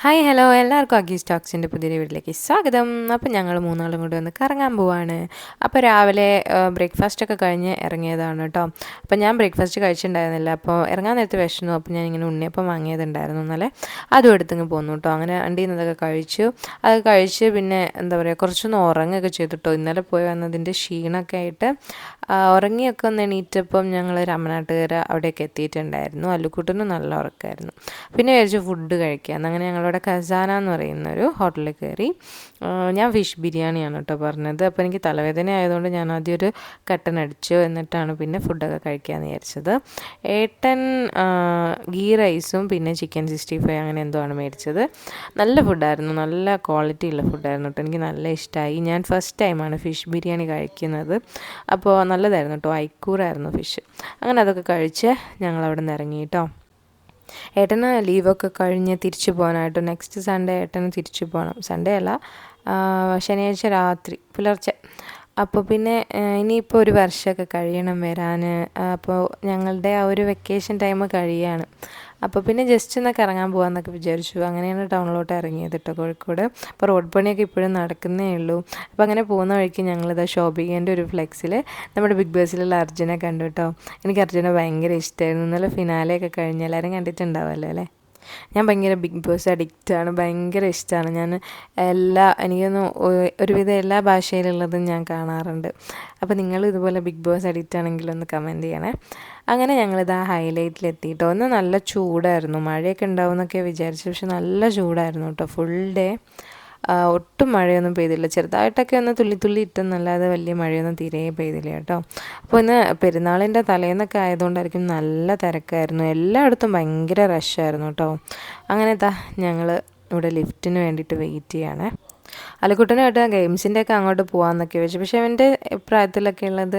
Hi hello എല്ലാവർക്കും അഗീസ് ടോക്സിൻ്റെ പുതിയൊരു വീട്ടിലേക്ക് സ്വാഗതം. അപ്പോൾ ഞങ്ങൾ മൂന്നാളും കൂടി ഒന്ന് കറങ്ങാൻ പോവാണ്. അപ്പോൾ രാവിലെ ബ്രേക്ക്ഫാസ്റ്റൊക്കെ കഴിഞ്ഞ് ഇറങ്ങിയതാണ് കേട്ടോ. അപ്പോൾ ഞാൻ ബ്രേക്ക്ഫാസ്റ്റ് കഴിച്ചിട്ടുണ്ടായിരുന്നില്ല. അപ്പോൾ ഇറങ്ങാൻ നേരത്തെ വിശന്നു. അപ്പോൾ ഞാൻ ഇങ്ങനെ ഉണ്ണിയപ്പം വാങ്ങിയതുണ്ടായിരുന്നു ഇന്നലെ, അതും എടുത്തിങ്ങ് പോന്നു കേട്ടോ. അങ്ങനെ വണ്ടിയിൽ നിന്നതൊക്കെ കഴിച്ചു. അത് കഴിച്ച് പിന്നെ എന്താ പറയുക, കുറച്ചൊന്ന് ഉറങ്ങുകയൊക്കെ ചെയ്തിട്ടോ. ഇന്നലെ പോയി വന്നതിൻ്റെ ക്ഷീണമൊക്കെ ആയിട്ട് ഉറങ്ങിയൊക്കെ ഒന്ന് എണീറ്റപ്പം ഞങ്ങൾ രാമനാട്ടുകര അവിടെയൊക്കെ എത്തിയിട്ടുണ്ടായിരുന്നു. അല്ലുക്കുട്ടനും നല്ല ഉറക്കമായിരുന്നു. പിന്നെ വിചാരിച്ചു ഫുഡ് കഴിക്കാമെന്ന്. അങ്ങനെ ഞങ്ങളിവിടെ ഖസാന എന്ന് പറയുന്നൊരു ഹോട്ടലിൽ കയറി. ഞാൻ ഫിഷ് ബിരിയാണിയാണ് കേട്ടോ പറഞ്ഞത്. അപ്പോൾ എനിക്ക് തലവേദന ആയതുകൊണ്ട് ഞാൻ ആദ്യം ഒരു കട്ടൻ അടിച്ചു, എന്നിട്ടാണ് പിന്നെ ഫുഡൊക്കെ കഴിക്കാമെന്ന് വിചാരിച്ചത്. ഏട്ടൻ ഗീ റൈസും പിന്നെ ചിക്കൻ 65 അങ്ങനെ എന്തോ ആണ് മേടിച്ചത്. നല്ല ഫുഡായിരുന്നു, നല്ല ക്വാളിറ്റി ഉള്ള ഫുഡായിരുന്നു കേട്ടോ. എനിക്ക് നല്ല ഇഷ്ടമായി. ഞാൻ ഫസ്റ്റ് ടൈമാണ് ഫിഷ് ബിരിയാണി കഴിക്കുന്നത്. അപ്പോൾ നല്ലതായിരുന്നു കേട്ടോ. ഐക്കൂറായിരുന്നു ഫിഷ്. അങ്ങനെ അതൊക്കെ കഴിച്ച് ഞങ്ങൾ അവിടെ നിന്ന് ഇറങ്ങി കേട്ടോ. ഏട്ടന് ലീവൊക്കെ കഴിഞ്ഞ് തിരിച്ചു പോകാനായിട്ട് നെക്സ്റ്റ് സൺഡേ ഏട്ടന് തിരിച്ചു പോകണം. സൺഡേ അല്ല, ശനിയാഴ്ച രാത്രി പുലർച്ചെ. അപ്പോൾ പിന്നെ ഇനിയിപ്പോൾ ഒരു വർഷമൊക്കെ കഴിയണം വരാൻ. അപ്പോൾ ഞങ്ങളുടെ ആ ഒരു വെക്കേഷൻ ടൈം കഴിയാണ്. അപ്പോൾ പിന്നെ ജസ്റ്റ് ഒന്ന് കറങ്ങാൻ പോകാമെന്നൊക്കെ വിചാരിച്ചു. അങ്ങനെയാണ് ടൗണിലോട്ട് ഇറങ്ങിയത് കേട്ടോ, കോഴിക്കോട്. അപ്പോൾ റോഡ് പണിയൊക്കെ ഇപ്പോഴും നടക്കുന്നേ ഉള്ളൂ. അപ്പോൾ അങ്ങനെ പോകുന്ന വഴിക്ക് ഞങ്ങളിതാ ശോഭികേൻ്റെ ഒരു ഫ്ലെക്സിൽ നമ്മുടെ ബിഗ് ബോസിലുള്ള അർജുനെ കണ്ടു കേട്ടോ. എനിക്ക് അർജുനെ ഭയങ്കര ഇഷ്ടമായിരുന്നു. ഇന്നലെ ഫിനാലെയൊക്കെ കഴിഞ്ഞ് എല്ലാവരും കണ്ടിട്ടുണ്ടാവുമല്ലോ അല്ലേ. ഞാൻ ഭയങ്കര ബിഗ് ബോസ് അഡിക്റ്റാണ്, ഭയങ്കര ഇഷ്ടമാണ്. ഞാൻ എനിക്കൊന്ന് ഒരുവിധം എല്ലാ ഭാഷയിലുള്ളതും ഞാൻ കാണാറുണ്ട്. അപ്പോൾ നിങ്ങൾ ഇതുപോലെ ബിഗ് ബോസ് അഡിക്റ്റ് ആണെങ്കിലൊന്ന് കമൻറ്റ് ചെയ്യണേ. അങ്ങനെ ഞങ്ങളിത് ആ ഹൈലൈറ്റിലെത്തിയിട്ടോ. ഒന്ന് നല്ല ചൂടായിരുന്നു, മഴയൊക്കെ ഉണ്ടാവും എന്നൊക്കെ വിചാരിച്ചു. പക്ഷെ നല്ല ചൂടായിരുന്നു കേട്ടോ ഫുൾ ഡേ. ഒട്ടും മഴയൊന്നും പെയ്തില്ല. ചെറുതായിട്ടൊക്കെ ഒന്ന് തുള്ളി തുള്ളി ഇട്ടെന്നല്ലാതെ വലിയ മഴയൊന്നും തീരെ പെയ്തില്ല കേട്ടോ. അപ്പോൾ ഇന്ന് പെരുന്നാളിൻ്റെ തലേന്നൊക്കെ ആയതുകൊണ്ടായിരിക്കും നല്ല തിരക്കായിരുന്നു. എല്ലായിടത്തും ഭയങ്കര റഷായിരുന്നു കേട്ടോ. അങ്ങനെ ഞങ്ങൾ ഇവിടെ ലിഫ്റ്റിന് വേണ്ടിയിട്ട് വെയിറ്റ് ചെയ്യണേ. അലക്കുട്ടനായിട്ട് ഗെയിംസിൻ്റെയൊക്കെ അങ്ങോട്ട് പോകാമെന്നൊക്കെ വെച്ചു. പക്ഷേ അവൻ്റെ പ്രായത്തിലൊക്കെ ഉള്ളത്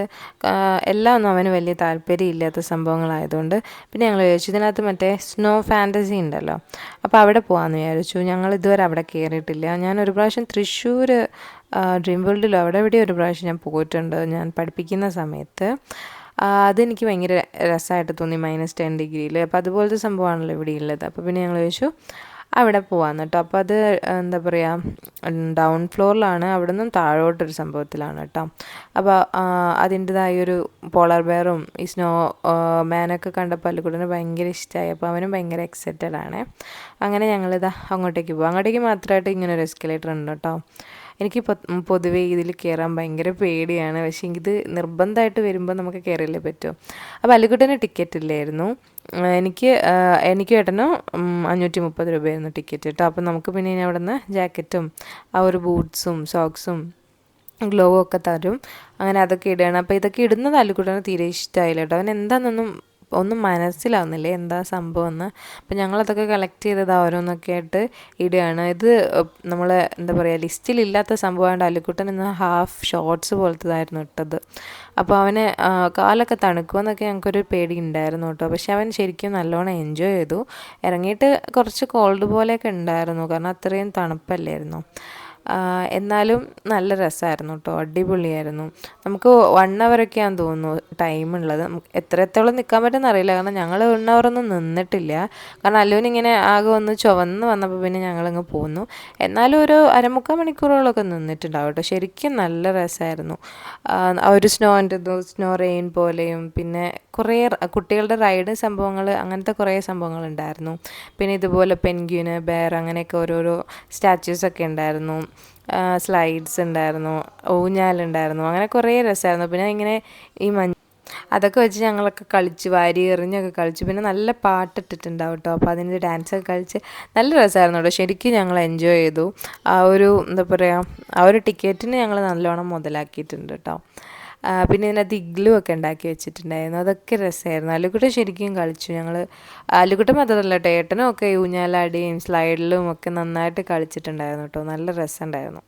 എല്ലാം ഒന്നും അവന് വലിയ താല്പര്യമില്ലാത്ത സംഭവങ്ങളായതുകൊണ്ട് പിന്നെ ഞങ്ങൾ വിചാരിച്ചു ഇതിനകത്ത് മറ്റേ സ്നോ ഫാൻറ്റസി ഉണ്ടല്ലോ, അപ്പോൾ അവിടെ പോകാമെന്ന് വിചാരിച്ചു. ഞങ്ങൾ ഇതുവരെ അവിടെ കയറിയിട്ടില്ല. ഞാനൊരു പ്രാവശ്യം തൃശ്ശൂർ ഡ്രീം വേൾഡിലോ അവിടെ എവിടെയോ ഒരു പ്രാവശ്യം ഞാൻ പോയിട്ടുണ്ട്, ഞാൻ പഠിപ്പിക്കുന്ന സമയത്ത്. അതെനിക്ക് ഭയങ്കര രസമായിട്ട് തോന്നി, -10 ഡിഗ്രിയിൽ. അപ്പോൾ അതുപോലത്തെ സംഭവമാണല്ലോ ഇവിടെ ഉള്ളത്. അപ്പോൾ പിന്നെ ഞങ്ങൾ ചോദിച്ചു അവിടെ പോകാമെന്ന് കേട്ടോ. അപ്പോൾ അത് എന്താ പറയുക, ഡൗൺ ഫ്ലോറിലാണ്. അവിടെ നിന്നും താഴോട്ടൊരു സംഭവത്തിലാണ് കേട്ടോ. അപ്പോൾ അതിൻ്റെതായൊരു പോളർ ബെയറും ഈ സ്നോ മാനൊക്കെ കണ്ടപ്പോൾ അല്ലുക്കുട്ടന് ഭയങ്കര ഇഷ്ടമായി. അപ്പോൾ അവനും ഭയങ്കര എക്സൈറ്റഡ് ആണ്. അങ്ങനെ ഞങ്ങളിതാ അങ്ങോട്ടേക്ക് പോകും. അങ്ങോട്ടേക്ക് മാത്രമായിട്ട് ഇങ്ങനെ ഒരു എസ്കലേറ്റർ ഉണ്ട് കേട്ടോ. എനിക്ക് പൊതുവേ ഇതിൽ കയറാൻ ഭയങ്കര പേടിയാണ്. പക്ഷേ ഇത് നിർബന്ധമായിട്ട് വരുമ്പോൾ നമുക്ക് കയറിയല്ലേ പറ്റുമോ. അപ്പോൾ അല്ലുക്കുട്ടന് ടിക്കറ്റ് ഇല്ലായിരുന്നു. എനിക്ക് ഏട്ടനും 530 രൂപയായിരുന്നു ടിക്കറ്റ് കേട്ടോ. അപ്പോൾ നമുക്ക് പിന്നെ ഇനി അവിടെ നിന്ന് ജാക്കറ്റും ആ ഒരു ബൂട്ട്സും സോക്സും ഗ്ലോ ഒക്കെ തരും. അങ്ങനെ അതൊക്കെ ഇടുകയാണ്. അപ്പോൾ ഇതൊക്കെ ഇടുന്നത് അല്ലുക്കുട്ടന് തീരെ ഇഷ്ടമായില്ല കേട്ടോ. അവൻ എന്താണെന്നൊന്നും ഒന്നും മനസ്സിലാവുന്നില്ലേ എന്താ സംഭവം എന്ന്. അപ്പം ഞങ്ങളതൊക്കെ കളക്ട് ചെയ്തത് ഓരോന്നൊക്കെ ആയിട്ട് ഇടുകയാണ്. ഇത് നമ്മൾ എന്താ പറയുക, ലിസ്റ്റിലില്ലാത്ത സംഭവമായിട്ട് അല്ലുക്കുട്ടൻ ഇന്ന് ഹാഫ് ഷോർട്സ് പോലത്തതായിരുന്നു ഇട്ടത്. അപ്പോൾ അവന് കാലൊക്കെ തണുക്കുമെന്നൊക്കെ ഞങ്ങൾക്കൊരു പേടി ഉണ്ടായിരുന്നു കേട്ടോ. പക്ഷെ അവൻ ശരിക്കും നല്ലോണം എൻജോയ് ചെയ്തു. ഇറങ്ങിയിട്ട് കുറച്ച് കോൾഡ് പോലെയൊക്കെ ഉണ്ടായിരുന്നു, കാരണം അത്രയും തണുപ്പല്ലായിരുന്നു. എന്നാലും നല്ല രസമായിരുന്നു കേട്ടോ, അടിപൊളിയായിരുന്നു. നമുക്ക് 1 hourൊക്കെയാണെന്ന് തോന്നുന്നു ടൈമുള്ളത്. എത്രത്തോളം നിൽക്കാൻ പറ്റുമെന്ന് അറിയില്ല, കാരണം ഞങ്ങൾ 1 hour ഒന്നും നിന്നിട്ടില്ല. കാരണം അല്ലുവിനിങ്ങനെ ആകെ ഒന്ന് ചുവന്ന് വന്നപ്പോൾ പിന്നെ ഞങ്ങളങ്ങ് പോന്നു. എന്നാലും ഒരു 1/4 മണിക്കൂറോളമൊക്കെ നിന്നിട്ടുണ്ടാവും കേട്ടോ. ശരിക്കും നല്ല രസമായിരുന്നു. ആ ഒരു സ്നോ റെയിൻ പോലെയും പിന്നെ കുറേ കുട്ടികളുടെ റൈഡ് സംഭവങ്ങൾ, അങ്ങനത്തെ കുറേ സംഭവങ്ങളുണ്ടായിരുന്നു. പിന്നെ ഇതുപോലെ പെൻഗ്വിന്, ബെയർ അങ്ങനെയൊക്കെ ഓരോരോ സ്റ്റാച്യൂസൊക്കെ ഉണ്ടായിരുന്നു. സ്ലൈഡ്സ് ഉണ്ടായിരുന്നു, ഊഞ്ഞാലുണ്ടായിരുന്നു, അങ്ങനെ കുറേ രസമായിരുന്നു. പിന്നെ ഇങ്ങനെ ഈ അതൊക്കെ വെച്ച് ഞങ്ങളൊക്കെ കളിച്ച് വാരി എറിഞ്ഞൊക്കെ കളിച്ചു. പിന്നെ നല്ല പാട്ടിട്ടിട്ടുണ്ടാവും കേട്ടോ. അപ്പോൾ അതിൻ്റെ ഡാൻസൊക്കെ കളിച്ച് നല്ല രസമായിരുന്നു കേട്ടോ. ശരിക്കും ഞങ്ങൾ എൻജോയ് ചെയ്തു. ആ ഒരു എന്താ പറയുക, ആ ഒരു ടിക്കറ്റിന് ഞങ്ങൾ നല്ലോണം മുതലാക്കിയിട്ടുണ്ട് കേട്ടോ. പിന്നെ ഇതിനകത്ത് ഇഗ്ലു ഒക്കെ ഉണ്ടാക്കി വെച്ചിട്ടുണ്ടായിരുന്നു, അതൊക്കെ രസമായിരുന്നു. അല്ലുക്കുട്ടൻ ശരിക്കും കളിച്ചു. അല്ലുക്കുട്ടൻ മാത്രമല്ല കേട്ടോ, ഏട്ടനും ഒക്കെ ഊഞ്ഞാലാടിയും സ്ലൈഡിലും ഒക്കെ നന്നായിട്ട് കളിച്ചിട്ടുണ്ടായിരുന്നു കേട്ടോ. നല്ല രസമുണ്ടായിരുന്നു.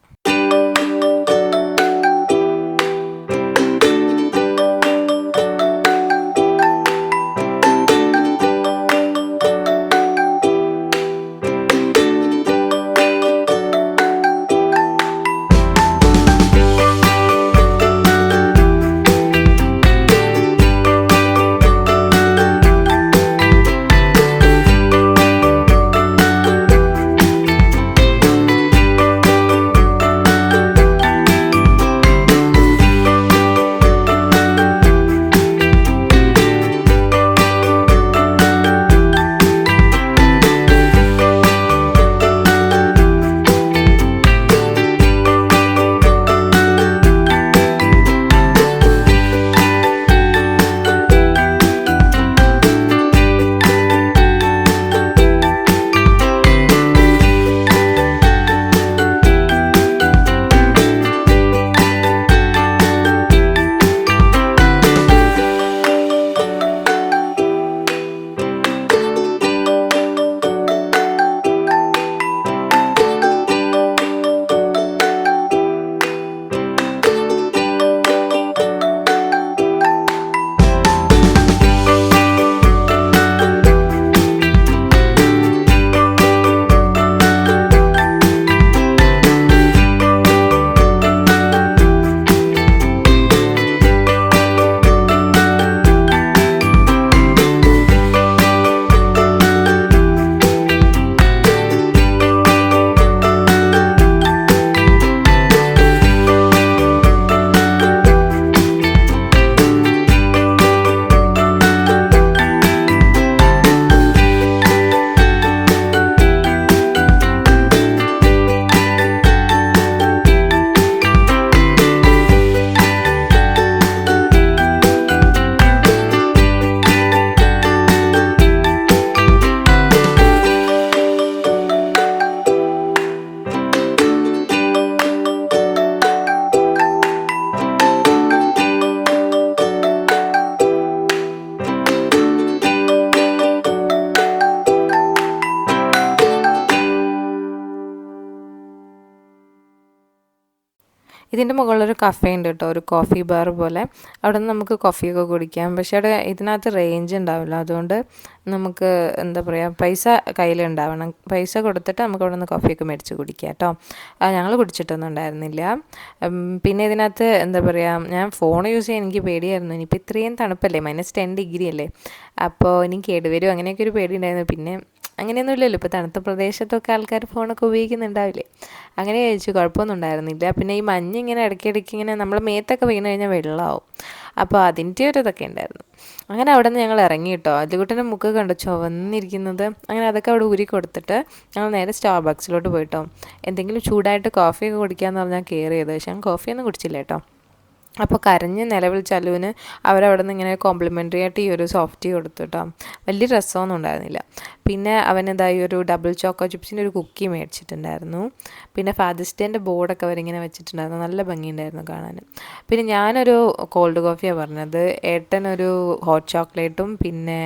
ഇതിൻ്റെ മുകളിലൊരു കഫേ ഉണ്ട് കേട്ടോ, ഒരു കോഫി ബാർ പോലെ. അവിടെ നിന്ന് നമുക്ക് കോഫിയൊക്കെ കുടിക്കാം. പക്ഷേ അവിടെ ഇതിനകത്ത് റേഞ്ച് ഉണ്ടാവില്ല. അതുകൊണ്ട് നമുക്ക് എന്താ പറയുക, പൈസ കയ്യിലുണ്ടാവണം. പൈസ കൊടുത്തിട്ട് നമുക്ക് അവിടെ നിന്ന് കോഫിയൊക്കെ മേടിച്ച് കുടിക്കാം കേട്ടോ. ഞങ്ങൾ കുടിച്ചിട്ടൊന്നും ഉണ്ടായിരുന്നില്ല. പിന്നെ ഇതിനകത്ത് എന്താ പറയുക, ഞാൻ ഫോൺ യൂസ് ചെയ്യാൻ എനിക്ക് പേടിയായിരുന്നു. ഇനിയിപ്പോൾ ഇത്രയും തണുപ്പല്ലേ, -10 ഡിഗ്രി അല്ലേ, അപ്പോൾ ഇനി കേടുവരും അങ്ങനെയൊക്കെ ഒരു പേടി ഉണ്ടായിരുന്നു. പിന്നെ അങ്ങനെയൊന്നും ഇല്ലല്ലോ, ഇപ്പോൾ തണുത്ത പ്രദേശത്തൊക്കെ ആൾക്കാർ ഫോണൊക്കെ ഉപയോഗിക്കുന്നുണ്ടാവില്ലേ. അങ്ങനെ കഴിച്ചു, കുഴപ്പമൊന്നും ഉണ്ടായിരുന്നില്ല. പിന്നെ ഈ മഞ്ഞ് ഇങ്ങനെ ഇടയ്ക്കിടയ്ക്ക് ഇങ്ങനെ നമ്മൾ മേത്തൊക്കെ വീണ് കഴിഞ്ഞാൽ വെള്ളമാവും. അപ്പോൾ അതിൻ്റെ ഒരു ഇതൊക്കെ ഉണ്ടായിരുന്നു. അങ്ങനെ അവിടെ നിന്ന് ഞങ്ങൾ ഇറങ്ങി കേട്ടോ. അതിൽക്കുട്ടൻ്റെ മുഖം കണ്ടു ചുവന്നിരിക്കുന്നത്. അങ്ങനെ അതൊക്കെ അവിടെ ഊരി കൊടുത്തിട്ട് ഞങ്ങൾ നേരെ സ്റ്റാർബക്സിലോട്ട് പോയിട്ടോ. എന്തെങ്കിലും ചൂടായിട്ട് കോഫിയൊക്കെ കുടിക്കാമെന്ന് പറഞ്ഞാൽ കയറിയത്. പക്ഷേ ഞാൻ കോഫിയൊന്നും കുടിച്ചില്ല കേട്ടോ. അപ്പോൾ കരഞ്ഞ് നിലവിളിച്ച അല്ലുവിന് അവരവിടെ നിന്ന് ഇങ്ങനെ കോംപ്ലിമെൻ്ററി ആയിട്ട് ഈ ഒരു സോഫ്റ്റ് കൊടുത്തു കേട്ടോ. വലിയ രസമൊന്നും ഉണ്ടായിരുന്നില്ല. പിന്നെ അവനെന്തായി ഒരു ഡബിൾ ചോക്കോ ചിപ്സിൻ്റെ ഒരു കുക്കി മേടിച്ചിട്ടുണ്ടായിരുന്നു. പിന്നെ ഫാദേഴ്സ് ഡേൻ്റെ ബോർഡൊക്കെ അവരിങ്ങനെ വെച്ചിട്ടുണ്ടായിരുന്നു. നല്ല ഭംഗിയുണ്ടായിരുന്നു കാണാൻ. പിന്നെ ഞാനൊരു കോൾഡ് കോഫിയാണ് പറഞ്ഞത്, ഏട്ടനൊരു ഹോട്ട് ചോക്ലേറ്റും പിന്നെ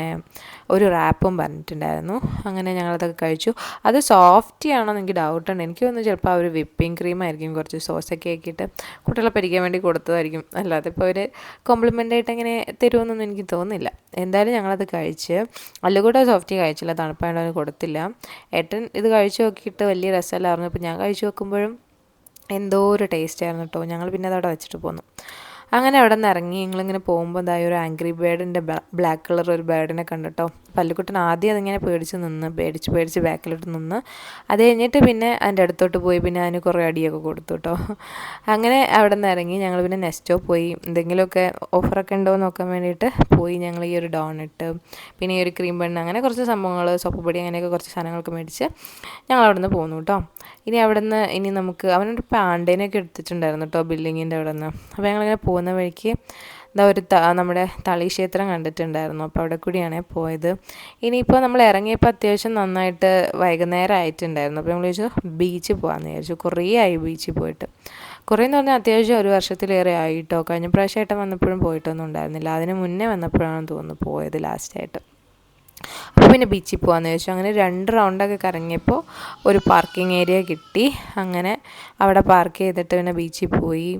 ഒരു റാപ്പും പറഞ്ഞിട്ടുണ്ടായിരുന്നു. അങ്ങനെ ഞങ്ങളതൊക്കെ കഴിച്ചു. അത് സോഫ്റ്റി ആണോ എന്ന് എനിക്ക് ഡൗട്ടുണ്ട്. എനിക്ക് തോന്നുന്നു ചിലപ്പോൾ അവർ വിപ്പിംഗ് ക്രീമായിരിക്കും കുറച്ച് സോസൊക്കെ ആക്കിയിട്ട് കുട്ടികളെ പഠിക്കാൻ വേണ്ടി കൊടുത്തതായിരിക്കും. അല്ലാതെ ഇപ്പോൾ അവർ കോംപ്ലിമെൻ്റായിട്ട് അങ്ങനെ തരുമെന്നൊന്നും എനിക്ക് തോന്നുന്നില്ല. എന്തായാലും ഞങ്ങളത് കഴിച്ച്. അല്ലുകൂടെ സോഫ്റ്റി കഴിച്ചില്ല, തണുപ്പായതുകൊണ്ട് അവന് കൊടുത്തില്ല. ഏട്ടൻ ഇത് കഴിച്ച് നോക്കിയിട്ട് വലിയ രസമല്ലായിരുന്നു. ഇപ്പോൾ ഞാൻ കഴിച്ച് നോക്കുമ്പോഴും എന്തോ ഒരു ടേസ്റ്റ് ആയിരുന്നു കേട്ടോ. ഞങ്ങൾ പിന്നെ അതവിടെ വെച്ചിട്ട് പോന്നു. അങ്ങനെ അവിടെ നിന്ന് ഇറങ്ങി ഞങ്ങളിങ്ങനെ പോകുമ്പോൾ എന്തായ ഒരു ആംഗ്രി ബേർഡിൻ്റെ ബ്ലാക്ക് കളർ ഒരു ബേർഡിനെ കണ്ടിട്ടോ. പല്ലുക്കുട്ടൻ ആദ്യം അതിങ്ങനെ പേടിച്ച് ബാക്കിലോട്ട് നിന്ന്. അത് കഴിഞ്ഞിട്ട് പിന്നെ അതിൻ്റെ അടുത്തോട്ട് പോയി പിന്നെ അതിന് കുറേ അടിയൊക്കെ കൊടുത്തു കേട്ടോ. അങ്ങനെ അവിടെ നിന്ന് ഇറങ്ങി ഞങ്ങൾ പിന്നെ നെസ്റ്റോ പോയി എന്തെങ്കിലുമൊക്കെ ഓഫറൊക്കെ ഉണ്ടോ എന്ന് നോക്കാൻ വേണ്ടിയിട്ട് പോയി. ഞങ്ങൾ ഈ ഒരു ഡോണറ്റ് പിന്നെ ഈ ഒരു ക്രീം ബണ്ണ് അങ്ങനെ കുറച്ച് സംഭവങ്ങൾ, സോപ്പ് പൊടി അങ്ങനെയൊക്കെ കുറച്ച് സാധനങ്ങളൊക്കെ മേടിച്ച് ഞങ്ങൾ അവിടെ നിന്ന് പോന്നു കേട്ടോ. ഇനി നമുക്ക് അവനൊരു പാണ്ടേനെയൊക്കെ എടുത്തിട്ടുണ്ടായിരുന്നു കേട്ടോ ബിൽഡിങ്ങിൻ്റെ അവിടെ നിന്ന്. അപ്പോൾ ഞങ്ങളിങ്ങനെ പോകുന്ന വഴിക്ക് നമ്മുടെ തളി ക്ഷേത്രം കണ്ടിട്ടുണ്ടായിരുന്നു. അപ്പോൾ അവിടെ കൂടിയാണ് പോയത്. ഇനിയിപ്പോൾ നമ്മൾ ഇറങ്ങിയപ്പോൾ അത്യാവശ്യം നന്നായിട്ട് വൈകുന്നേരം ആയിട്ടുണ്ടായിരുന്നു. അപ്പോൾ നമ്മൾ വിചാരിച്ചു ബീച്ചിൽ പോകാമെന്ന് വിചാരിച്ചു. കുറേ ആയി ബീച്ചിൽ പോയിട്ട്. കുറേയെന്ന് പറഞ്ഞാൽ അത്യാവശ്യം 1 വർഷത്തിലേറെ ആയിട്ടോ. കഴിഞ്ഞ പ്രാവശ്യമായിട്ട് വന്നപ്പോഴും പോയിട്ടൊന്നും ഉണ്ടായിരുന്നില്ല. അതിന് മുന്നേ വന്നപ്പോഴാണെന്ന് തോന്നുന്നു പോയത് ലാസ്റ്റായിട്ട്. അപ്പോൾ പിന്നെ ബീച്ചിൽ പോകാമെന്ന് ചോദിച്ചു. അങ്ങനെ 2 റൗണ്ടൊക്കെ കറങ്ങിയപ്പോൾ ഒരു പാർക്കിംഗ് ഏരിയ കിട്ടി. അങ്ങനെ അവിടെ പാർക്ക് ചെയ്തിട്ട് പിന്നെ ബീച്ചിൽ പോയി.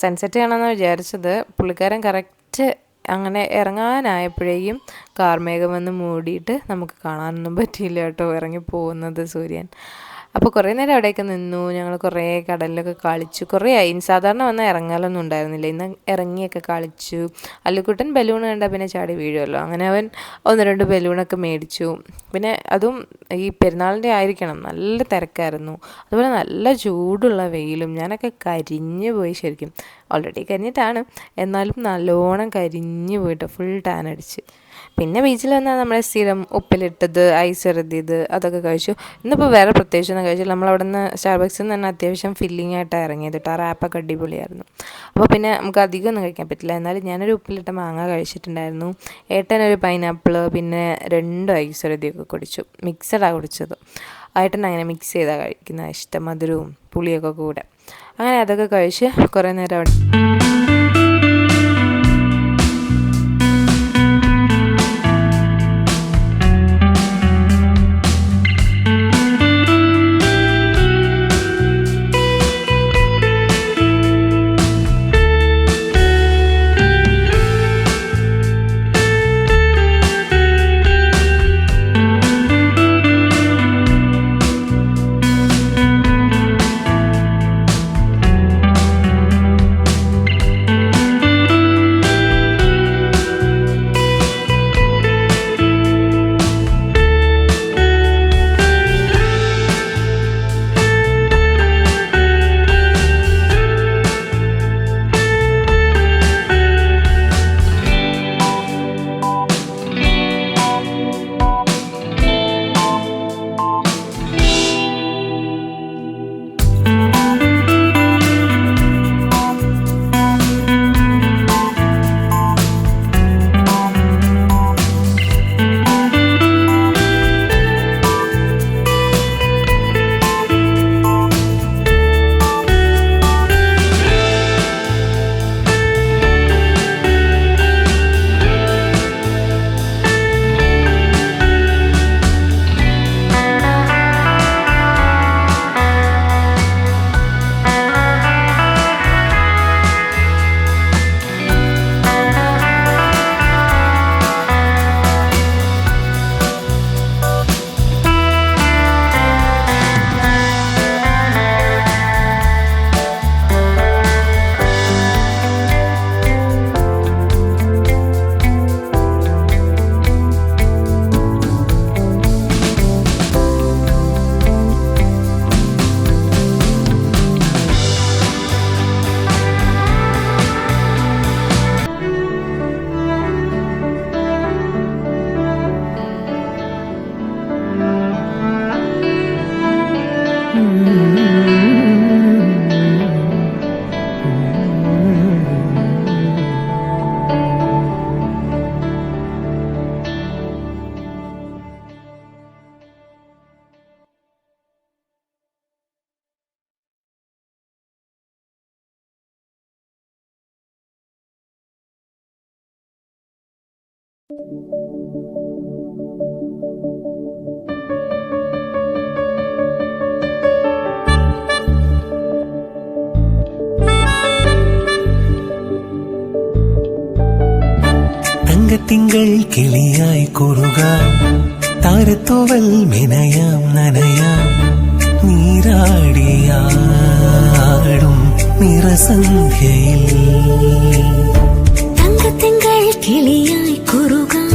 സൺസെറ്റ് കാണാമെന്നാണ് വിചാരിച്ചത്. പുള്ളിക്കാരൻ കറക്റ്റ് അങ്ങനെ ഇറങ്ങാനായപ്പോഴേക്കും കാർമേഘം വന്ന് മൂടിയിട്ട് നമുക്ക് കാണാനൊന്നും പറ്റിയില്ല കേട്ടോ, ഇറങ്ങി പോകുന്നത് സൂര്യൻ. അപ്പോൾ കുറേ നേരം അവിടെയൊക്കെ നിന്നു. ഞങ്ങൾ കുറേ കടലിലൊക്കെ കളിച്ചു. കുറേ ആയി, സാധാരണ വന്നാൽ ഇറങ്ങാലൊന്നും ഉണ്ടായിരുന്നില്ല. ഇന്ന് ഇറങ്ങിയൊക്കെ കളിച്ചു. അല്ലുക്കുട്ടൻ ബലൂൺ കണ്ടാൽ പിന്നെ ചാടി വീഴുമല്ലോ. അങ്ങനെ അവൻ 1-2 ബലൂണൊക്കെ മേടിച്ചു. പിന്നെ അതും ഈ പെരുന്നാളിൻ്റെ ആയിരിക്കണം, നല്ല തിരക്കായിരുന്നു. അതുപോലെ നല്ല ചൂടുള്ള വെയിലും. ഞാനൊക്കെ കരിഞ്ഞു പോയി ശരിക്കും. ഓൾറെഡി കരിഞ്ഞിട്ടാണ്, എന്നാലും നല്ലോണം കരിഞ്ഞു പോയിട്ട് ഫുൾ ടാൻ അടിച്ച്. പിന്നെ ബീച്ചിൽ വന്നാൽ നമ്മളെ സ്ഥിരം ഉപ്പിലിട്ടത്, ഐസ് ഇറതിയത് അതൊക്കെ കഴിച്ചു. ഇന്നിപ്പോൾ വേറെ പ്രത്യേകിച്ചൊന്നും കഴിച്ചില്ല. നമ്മളവിടെ നിന്ന് സ്റ്റാർബക്സിൽ നിന്ന് തന്നെ അത്യാവശ്യം ഫില്ലിംഗ് ആയിട്ടാണ് ഇറങ്ങിയത് കേട്ടോ. ആ റാപ്പൊക്കെ അടിപൊളിയായിരുന്നു. അപ്പോൾ പിന്നെ നമുക്ക് അധികമൊന്നും കഴിക്കാൻ പറ്റില്ല. എന്നാലും ഞാനൊരു ഉപ്പിലിട്ട മാങ്ങ കഴിച്ചിട്ടുണ്ടായിരുന്നു. ഏട്ടനൊരു പൈനാപ്പിൾ പിന്നെ 2 ഐസ് ഇറതിയൊക്കെ കുടിച്ചു. മിക്സഡാണ് കുടിച്ചത്. ഏട്ടൻ അങ്ങനെ മിക്സ് ചെയ്താണ് കഴിക്കുന്നത് ഇഷ്ടം, മധുരവും പുളിയൊക്കെ കൂടെ. അങ്ങനെ അതൊക്കെ കഴിച്ച് കുറേ നേരം അവിടെ തങ്കത്തിങ്കൾ കിളിയായി കുറുകാം താരത്തൂവൽ മെനയാം നനയാം നീരാടിയാടും നിറസന്ധ്യയിൽ തങ്കത്തിങ്കൾ കിളിയായി കുറുകാം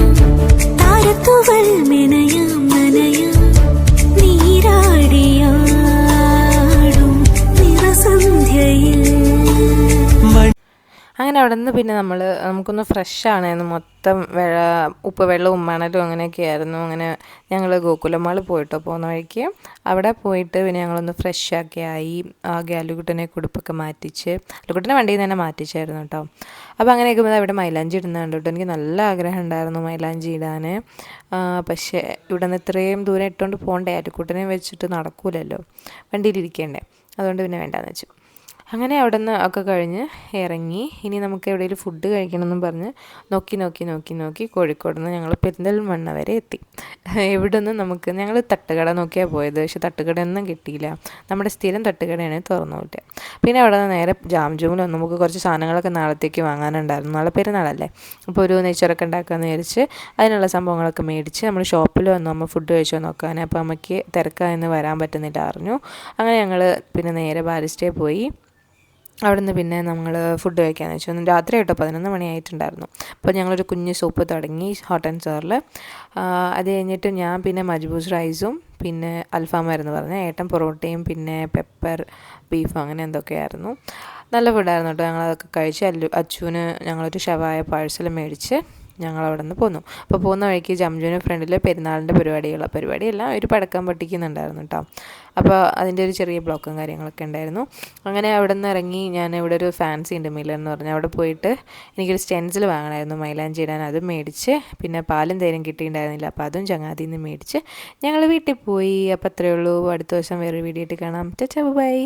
താരത്തൂവൽ മെനയാം നനയാം നീരാടിയാടും നിറസന്ധ്യയിൽ. അങ്ങനെ അവിടെ നിന്ന് പിന്നെ നമുക്കൊന്ന് ഫ്രഷാണെന്ന് മൊത്തം ഉപ്പ് വെള്ളവും മണലും അങ്ങനെയൊക്കെ ആയിരുന്നു. അങ്ങനെ ഞങ്ങൾ ഗോകുലമാൾ പോയിട്ടോ പോകുന്ന വഴിക്ക് അവിടെ പോയിട്ട് പിന്നെ ഞങ്ങളൊന്ന് ഫ്രഷൊക്കെ ആയി. ആകെ അലുകുട്ടനെ കുടുപ്പൊക്കെ മാറ്റിച്ച് അലുകുട്ടനെ വണ്ടിയിൽ നിന്ന് തന്നെ മാറ്റിച്ചായിരുന്നു കേട്ടോ. അപ്പോൾ അങ്ങനെയൊക്കെ അവിടെ മൈലാഞ്ചി ഇടുന്നുണ്ട് കേട്ടോ. എനിക്ക് നല്ല ആഗ്രഹം ഉണ്ടായിരുന്നു മൈലാഞ്ചി ഇടാൻ. പക്ഷേ ഇവിടെ നിന്ന് ഇത്രയും ദൂരം ഇട്ടുകൊണ്ട് പോകണ്ടേ, അലുകുട്ടനെ വെച്ചിട്ട് നടക്കൂലല്ലോ, വണ്ടിയിലിരിക്കണ്ടേ, അതുകൊണ്ട് പിന്നെ വേണ്ടാന്ന് വെച്ചു. അങ്ങനെ അവിടെ നിന്ന് ഒക്കെ കഴിഞ്ഞ് ഇറങ്ങി. ഇനി നമുക്ക് എവിടെയെങ്കിലും ഫുഡ് കഴിക്കണമെന്നും പറഞ്ഞ് നോക്കി കോഴിക്കോട് നിന്ന് ഞങ്ങൾ പെരിന്തൽമണ്ണ വരെ എത്തി. ഇവിടെ നിന്ന് ഞങ്ങൾ തട്ടുകട നോക്കിയാണ് പോയത്, പക്ഷെ തട്ടുകടയൊന്നും കിട്ടിയില്ല. നമ്മുടെ സ്ഥിരം തട്ടുകടയാണ്, തുറന്നുമില്ല. പിന്നെ അവിടെ നിന്ന് നേരെ ജാംജൂമിൽ വന്ന് നമുക്ക് കുറച്ച് സാധനങ്ങളൊക്കെ നാളത്തേക്ക് വാങ്ങാനുണ്ടായിരുന്നു. നാളെ പെരുന്നാളല്ലേ, അപ്പോൾ ഒരു നെയ്ച്ചോറൊക്കെ ഉണ്ടാക്കാമെന്ന് വിചാരിച്ച് അതിനുള്ള സംഭവങ്ങളൊക്കെ മേടിച്ച് നമ്മൾ ഷോപ്പിൽ വന്നു നമ്മൾ ഫുഡ് കഴിച്ചോ നോക്കാൻ. അപ്പോൾ അമ്മയ്ക്ക് തിരക്കായെന്ന് വരാൻ പറ്റുന്നില്ല അറിഞ്ഞു. അങ്ങനെ ഞങ്ങൾ പിന്നെ നേരെ ബാരിസ്റ്റേ പോയി. അവിടെ നിന്ന് പിന്നെ നമ്മൾ ഫുഡ് കഴിക്കാമെന്ന് വെച്ചു. രാത്രി കേട്ടോ 11 മണിയായിട്ടുണ്ടായിരുന്നു. അപ്പോൾ ഞങ്ങളൊരു കുഞ്ഞ് സൂപ്പ് തുടങ്ങി ഹോട്ട് ആൻഡ് സോറിൽ. അത് കഴിഞ്ഞിട്ട് ഞാൻ പിന്നെ മജ്ബൂസ് റൈസും പിന്നെ അൽഫാമായിരുന്നു പറഞ്ഞത്. ഏട്ടൻ പൊറോട്ടയും പിന്നെ പെപ്പർ ബീഫും അങ്ങനെ എന്തൊക്കെയായിരുന്നു. നല്ല ഫുഡായിരുന്നു കേട്ടോ. ഞങ്ങളതൊക്കെ കഴിച്ച് അച്ചുവിന് ഞങ്ങളൊരു ഷവായ പാഴ്സൽ മേടിച്ച് ഞങ്ങളവിടെ നിന്ന് പോന്നു. അപ്പോൾ പോകുന്ന വഴിക്ക് ജംജുവിന് ഫ്രണ്ടിൽ പെരുന്നാളിൻ്റെ പരിപാടിയല്ല, ഒരു പടക്കം പൊട്ടിക്കുന്നുണ്ടായിരുന്നു കേട്ടോ. അപ്പോൾ അതിൻ്റെ ഒരു ചെറിയ ബ്ലോക്കും കാര്യങ്ങളൊക്കെ ഉണ്ടായിരുന്നു. അങ്ങനെ അവിടെ നിന്ന് ഇറങ്ങി ഞാൻ ഇവിടെ ഒരു ഫാൻസി ഉണ്ട് മില്ലർ എന്ന് പറഞ്ഞാൽ, അവിടെ പോയിട്ട് എനിക്കൊരു സ്റ്റെൻസിൽ വാങ്ങണമായിരുന്നു മൈലാഞ്ചി ഇടാൻ. അതും മേടിച്ച് പിന്നെ പാലും തേരും കിട്ടിയിട്ടുണ്ടായിരുന്നില്ല, അപ്പോൾ അതും ചങ്ങാതിയിൽ നിന്ന് മേടിച്ച് ഞങ്ങൾ വീട്ടിൽ പോയി. അപ്പോൾ അത്രയേ ഉള്ളൂ. അടുത്ത ദിവസം വേറെ വീഡിയോ ആയിട്ട് കാണാം. ബൈ.